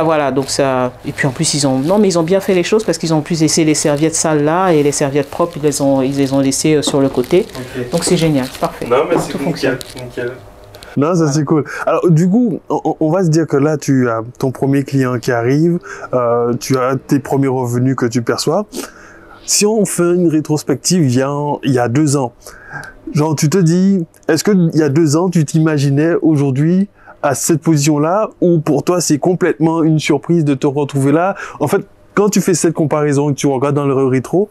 voilà, donc ça. Et puis en plus ils ont bien fait les choses parce qu'ils ont pu laisser les serviettes sales là et les serviettes propres ils les ont laissées sur le côté. Donc c'est génial, parfait. Non mais c'est nickel. Non, ça c'est cool. Alors du coup, on va se dire que là tu as ton premier client qui arrive, tu as tes premiers revenus que tu perçois. Si on fait une rétrospective il y a 2 ans, genre tu te dis, est-ce que il y a 2 ans tu t'imaginais aujourd'hui à cette position-là, ou pour toi c'est complètement une surprise de te retrouver là? En fait, quand tu fais cette comparaison et que tu regardes dans le rétro,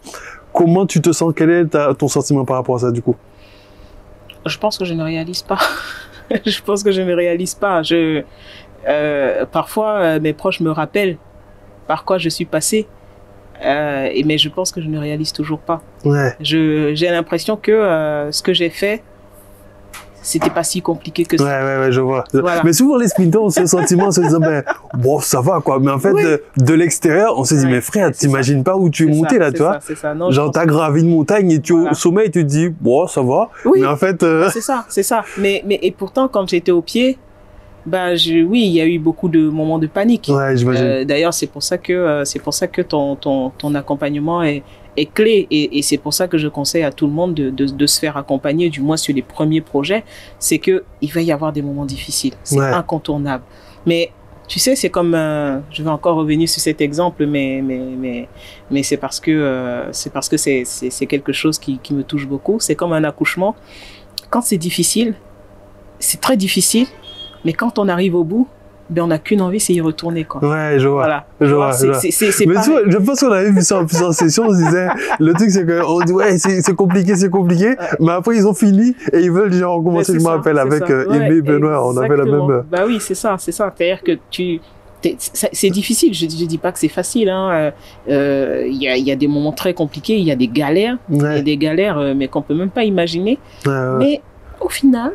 comment tu te sens? Quel est ton sentiment par rapport à ça du coup? Je pense que je ne réalise pas. Je pense que je ne réalise pas. Parfois, mes proches me rappellent par quoi je suis passée. Mais je pense que je ne réalise toujours pas. J'ai l'impression que ce que j'ai fait, c'était pas si compliqué que ça. Ouais, je vois. Voilà. Mais souvent, les sprinters ont ce sentiment, en se disant, bon, ça va, quoi. Mais en fait, de l'extérieur, on se dit, mais frère, t'imagines pas où tu es monté, là, tu vois. Non, genre, t'as gravi une montagne et tu es au sommet et tu te dis, bon, ça va. Mais en fait... C'est ça. Et pourtant, quand j'étais au pied, il y a eu beaucoup de moments de panique. J'imagine. D'ailleurs, c'est pour ça que ton accompagnement est clé et c'est pour ça que je conseille à tout le monde de se faire accompagner, du moins sur les premiers projets. C'est que il va y avoir des moments difficiles. C'est incontournable. Mais tu sais, c'est comme je vais encore revenir sur cet exemple, mais c'est parce que c'est quelque chose qui me touche beaucoup. C'est comme un accouchement. Quand c'est difficile, c'est très difficile. Mais quand on arrive au bout, on n'a qu'une envie, c'est y retourner, quoi. Je vois. Voilà. Mais tu vois, je pense qu'on avait vu ça en plusieurs sessions, on se disait, le truc c'est qu'on dit, c'est compliqué, mais après ils ont fini et ils veulent genre recommencer, je me rappelle, avec Aimé, Benoît, on avait la même... oui, c'est ça. C'est-à-dire que c'est difficile, je dis pas que c'est facile, hein. Y a des moments très compliqués, il y a des galères, mais qu'on peut même pas imaginer. Mais au final,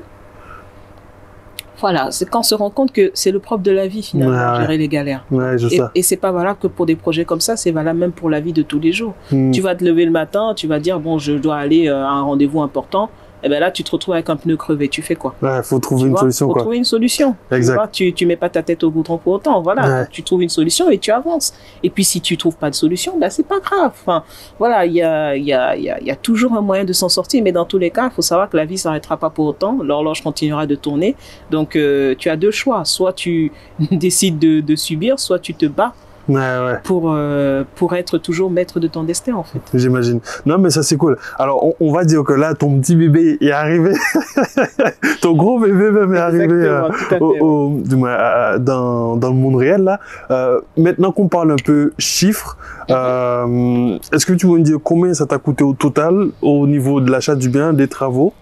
Voilà, c'est quand on se rend compte que c'est le propre de la vie finalement, gérer les galères. Et c'est pas valable que pour des projets comme ça, c'est valable même pour la vie de tous les jours. Tu vas te lever le matin, tu vas dire bon, je dois aller à un rendez-vous important. Et ben là, tu te retrouves avec un pneu crevé. Tu fais quoi? Ouais, faut trouver une solution. Faut trouver une solution. Exact. Tu mets pas ta tête au goudron pour autant. Voilà, tu trouves une solution et tu avances. Et puis si tu trouves pas de solution, ben c'est pas grave. Enfin, voilà, il y a toujours un moyen de s'en sortir. Mais dans tous les cas, il faut savoir que la vie s'arrêtera pas pour autant. L'horloge continuera de tourner. Donc tu as deux choix. Soit tu décides de subir, soit tu te bats. Pour être toujours maître de ton destin en fait. J'imagine. Non mais ça c'est cool. Alors on va dire que là ton petit bébé est arrivé, ton gros bébé même est arrivé dans le monde réel là. Maintenant qu'on parle un peu chiffres, est-ce que tu veux me dire combien ça t'a coûté au total au niveau de l'achat du bien, des travaux?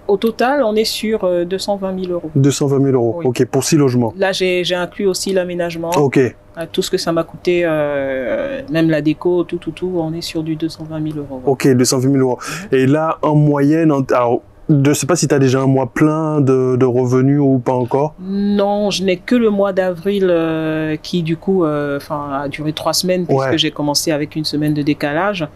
Au total, on est sur 220 000 euros. 220 000 euros, oui. Ok, pour 6 logements. Là, j'ai inclus aussi l'aménagement. Ok. Tout ce que ça m'a coûté, même la déco, tout, on est sur du 220 000 euros. Ouais. Ok, 220 000 euros. Et là, en moyenne, alors, je ne sais pas si tu as déjà un mois plein de revenus ou pas encore. Non, je n'ai que le mois d'avril qui, du coup, a duré 3 semaines puisque j'ai commencé avec une semaine de décalage.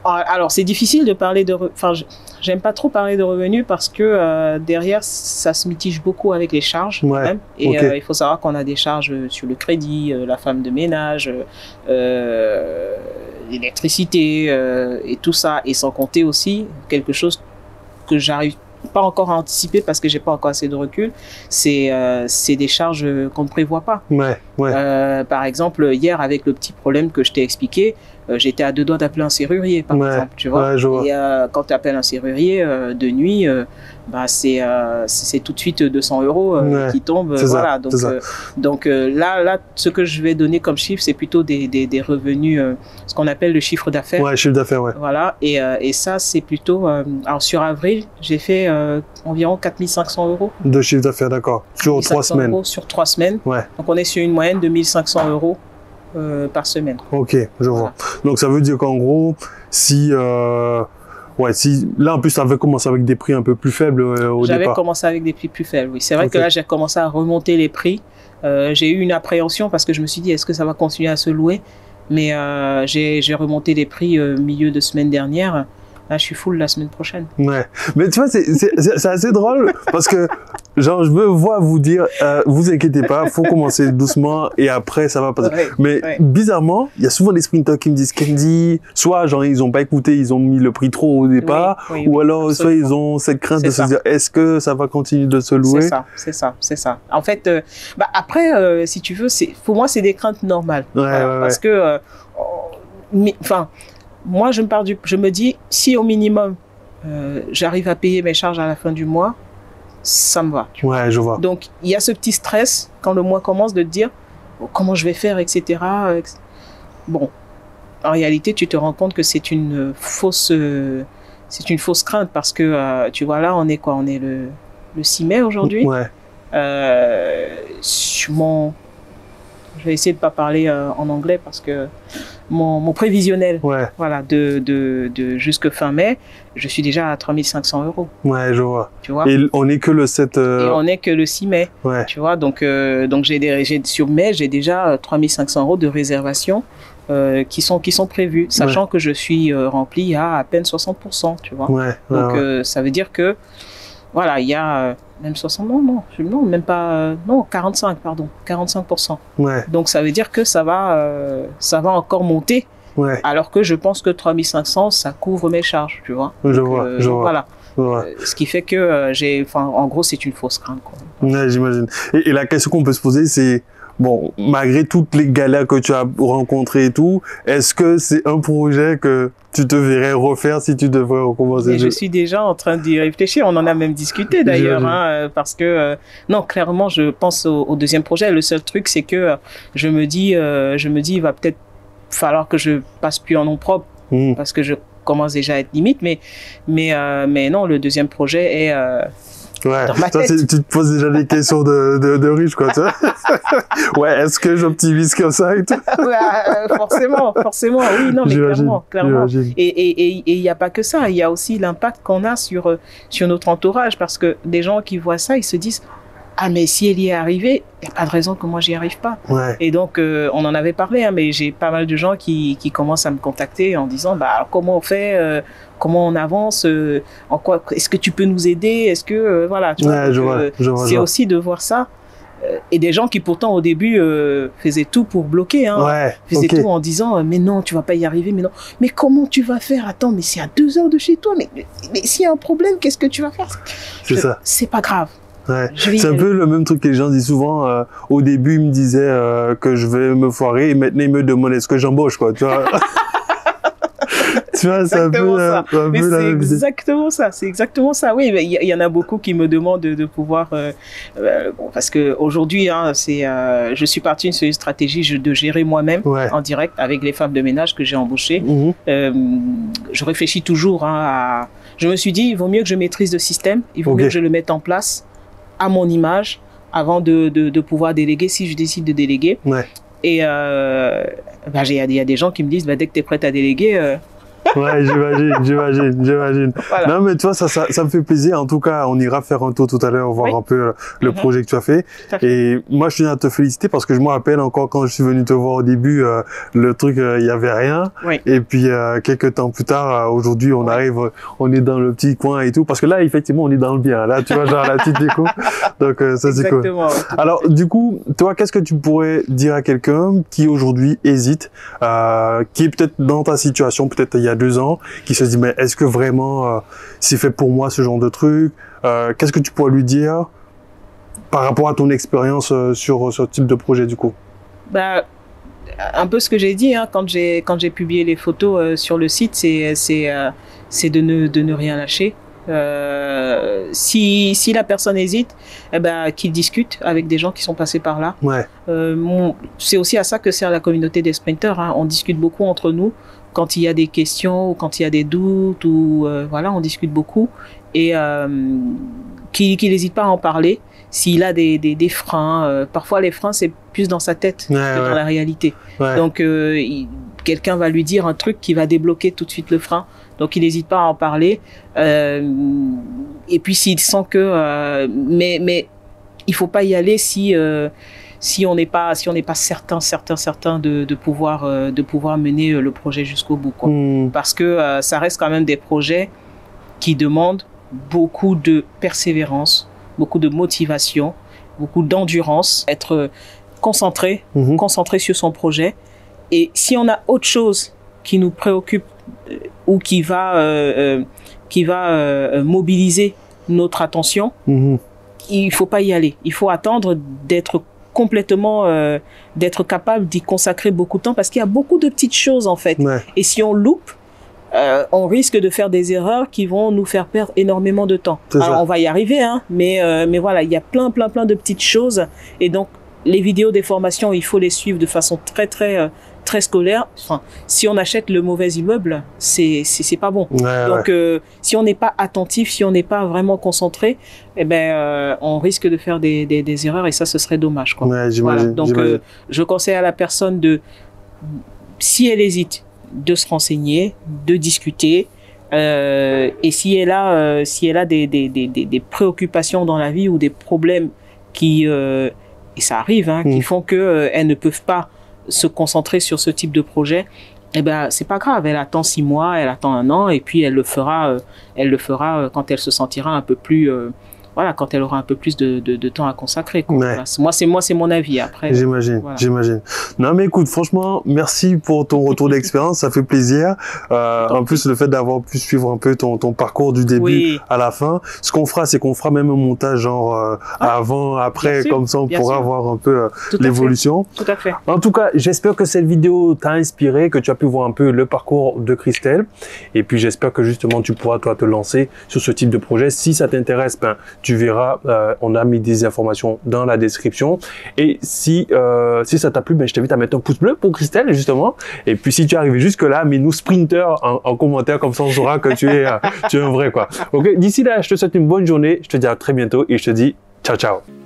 Alors, c'est difficile de parler de... Enfin, j'aime pas trop parler de revenus parce que derrière, ça se mitige beaucoup avec les charges. Même. Et il faut savoir qu'on a des charges sur le crédit, la femme de ménage, l'électricité et tout ça. Et sans compter aussi quelque chose que j'arrive pas encore à anticiper parce que j'ai pas encore assez de recul, c'est des charges qu'on ne prévoit pas. Par exemple, hier, avec le petit problème que je t'ai expliqué, j'étais à 2 doigts d'appeler un serrurier, par exemple, tu vois. Et quand tu appelles un serrurier de nuit, c'est tout de suite 200 euros qui tombent. Voilà. Donc là, ce que je vais donner comme chiffre, c'est plutôt des revenus, ce qu'on appelle le chiffre d'affaires. Ouais, chiffre d'affaires, ouais. Voilà. Et ça, c'est plutôt... alors, sur avril, j'ai fait environ 4 500 euros. De chiffre d'affaires, d'accord. Sur 3 semaines. Sur 3 semaines. Ouais. Donc, on est sur une moyenne de 1 500 euros par semaine. Ok, je vois. Donc ça veut dire qu'en gros, si là en plus ça avait commencé avec des prix un peu plus faibles au départ. J'avais commencé avec des prix plus faibles, oui. C'est vrai que là j'ai commencé à remonter les prix. J'ai eu une appréhension parce que je me suis dit est-ce que ça va continuer à se louer, mais j'ai remonté les prix milieu de semaine dernière. Là, je suis full la semaine prochaine. Ouais. Mais tu vois, c'est assez drôle parce que, genre, je me vois vous dire, vous inquiétez pas, faut commencer doucement et après, ça va passer. Mais bizarrement, il y a souvent des sprinters qui me disent, Candy, soit, genre, ils ont pas écouté, ils ont mis le prix trop au départ, ou alors, soit ils ont cette crainte de se dire, est-ce que ça va continuer de se louer? C'est ça. En fait, après, si tu veux, pour moi, c'est des craintes normales. Parce que, moi, je me dis, si au minimum, j'arrive à payer mes charges à la fin du mois, ça me va. Ouais, je vois. Donc, il y a ce petit stress quand le mois commence de te dire comment je vais faire, etc. Bon, en réalité, tu te rends compte que c'est une fausse crainte parce que, tu vois, là, on est quoi? On est le 6 mai aujourd'hui. Ouais. Je vais essayer de ne pas parler en anglais parce que mon prévisionnel, voilà, de jusque fin mai, je suis déjà à 3 500 euros. Ouais, je vois. Tu vois. Et on n'est que le 7... Et on n'est que le 6 mai. Ouais. Tu vois, donc sur mai, j'ai déjà 3 500 euros de réservation qui sont prévus, sachant que je suis rempli à peine 60%, tu vois. Donc, ça veut dire que, voilà, il y a... même 60, non, même pas, non, 45, pardon, 45%. Donc, ça veut dire que ça va encore monter, alors que je pense que 3500, ça couvre mes charges, tu vois. Je vois. Voilà. Ce qui fait que en gros, c'est une fausse crainte, quoi. Ouais, j'imagine. Et la question qu'on peut se poser, c'est, bon, malgré toutes les galères que tu as rencontrées et tout, est-ce que c'est un projet que tu te verrais refaire si tu devrais recommencer? Et je suis déjà en train d'y réfléchir. On en a même discuté d'ailleurs, parce que non, clairement, je pense au deuxième projet. Le seul truc, c'est que je me dis, il va peut-être falloir que je passe plus en nom propre, parce que je commence déjà à être limite. Mais non, le deuxième projet est Ouais, dans ma tête. Tu te poses déjà des questions de riche, quoi, tu vois. Ouais, est-ce que j'optimise comme ça et tout? Forcément, oui, non, mais clairement. J'imagine. Et il n'y a pas que ça, il y a aussi l'impact qu'on a sur notre entourage, parce que des gens qui voient ça, ils se disent, ah, mais si elle y est arrivée, il n'y a pas de raison que moi, j'y arrive pas. Ouais. Et donc, on en avait parlé, hein, mais j'ai pas mal de gens qui commencent à me contacter en disant, bah, comment on fait, comment on avance, en quoi, est-ce que tu peux nous aider, est-ce que, voilà. Tu vois, c'est aussi de voir ça. Et des gens qui pourtant au début faisaient tout pour bloquer, hein, faisaient tout en disant mais non, tu vas pas y arriver, mais comment tu vas faire, attends, mais c'est à 2 heures de chez toi, mais s'il y a un problème, qu'est-ce que tu vas faire? C'est ça. C'est pas grave. Ouais. C'est un peu le même truc que les gens disent souvent. Au début, ils me disaient que je vais me foirer, et maintenant ils me demandent est-ce que j'embauche, quoi. Tu vois. Tu vois, c'est un peu ça. Mais c'est exactement ça. C'est exactement ça. Oui, il y en a beaucoup qui me demandent de pouvoir, bon, parce que aujourd'hui, hein, je suis partie sur une stratégie de gérer moi-même en direct avec les femmes de ménage que j'ai embauchées. Je réfléchis toujours, hein, je me suis dit, il vaut mieux que je maîtrise le système, il vaut mieux que je le mette en place à mon image avant de pouvoir déléguer si je décide de déléguer. Et il y a des gens qui me disent, bah, dès que tu es prête à déléguer... Ouais, j'imagine. Voilà. Non, mais tu vois, ça me fait plaisir. En tout cas, on ira faire un tour tout à l'heure, voir un peu le projet que tu as fait. Et moi, je tiens à te féliciter parce que je me rappelle encore quand je suis venu te voir au début, le truc, il y avait rien. Et puis, quelques temps plus tard, aujourd'hui, on arrive, on est dans le petit coin et tout. Parce que là, effectivement, on est dans le bien. Là, tu vois, genre la petite déco. Donc, ça, c'est cool. Alors, du coup, toi, qu'est-ce que tu pourrais dire à quelqu'un qui aujourd'hui hésite, qui est peut-être dans ta situation, peut-être il y a 2 ans, qui se dit mais est-ce que vraiment c'est fait pour moi ce genre de truc, qu'est-ce que tu pourrais lui dire par rapport à ton expérience sur ce type de projet du coup? Bah, un peu ce que j'ai dit, hein, quand j'ai publié les photos sur le site, c'est de ne rien lâcher. Si la personne hésite, eh ben, qu'il discute avec des gens qui sont passés par là. C'est aussi à ça que sert la communauté des sprinters, hein. On discute beaucoup entre nous quand il y a des questions ou quand il y a des doutes, ou voilà, on discute beaucoup, et qu'il n'hésite pas à en parler s'il a des freins. Parfois les freins c'est plus dans sa tête que dans la réalité. Donc quelqu'un va lui dire un truc qui va débloquer tout de suite le frein. Donc il n'hésite pas à en parler. Et puis s'il sent que mais il faut pas y aller si on n'est pas certain de pouvoir mener le projet jusqu'au bout, quoi. Parce que ça reste quand même des projets qui demandent beaucoup de persévérance, beaucoup de motivation, beaucoup d'endurance, être concentré sur son projet. Et si on a autre chose qui nous préoccupe ou qui va mobiliser notre attention, il faut pas y aller. Il faut attendre d'être complètement, d'être capable d'y consacrer beaucoup de temps, parce qu'il y a beaucoup de petites choses en fait. Et si on loupe, on risque de faire des erreurs qui vont nous faire perdre énormément de temps. Alors, on va y arriver, hein, mais voilà, il y a plein de petites choses. Et donc, les vidéos des formations, il faut les suivre de façon très scolaire. Enfin, si on achète le mauvais immeuble, c'est pas bon. Donc, si on n'est pas attentif, si on n'est pas vraiment concentré, eh ben, on risque de faire des erreurs, et ça, ce serait dommage, quoi. Voilà. Donc, je conseille à la personne si elle hésite, de se renseigner, de discuter, et si elle a des préoccupations dans la vie ou des problèmes et ça arrive, hein, qui font que elles ne peuvent pas se concentrer sur ce type de projet, eh ben c'est pas grave, elle attend 6 mois, elle attend 1 an, et puis elle le fera quand elle se sentira un peu plus voilà, quand elle aura un peu plus de temps à consacrer, quoi. Voilà. Moi, c'est mon avis. Après, j'imagine. Non, mais écoute, franchement, merci pour ton retour d'expérience, ça fait plaisir. En plus, le fait d'avoir pu suivre un peu ton parcours du début à la fin. Ce qu'on fera, c'est qu'on fera même un montage genre avant, après, comme ça, on pourra voir un peu l'évolution. Tout à fait. En tout cas, j'espère que cette vidéo t'a inspiré, que tu as pu voir un peu le parcours de Christelle. Et puis, j'espère que justement, tu pourras toi te lancer sur ce type de projet. Si ça t'intéresse, ben tu verras, on a mis des informations dans la description. Et si ça t'a plu, ben, je t'invite à mettre un pouce bleu pour Christelle, justement. Et puis si tu es arrivé jusque-là, mets-nous Sprinter en commentaire, comme ça on saura que tu es un vrai, quoi. Ok, d'ici là, je te souhaite une bonne journée, je te dis à très bientôt et je te dis ciao, ciao.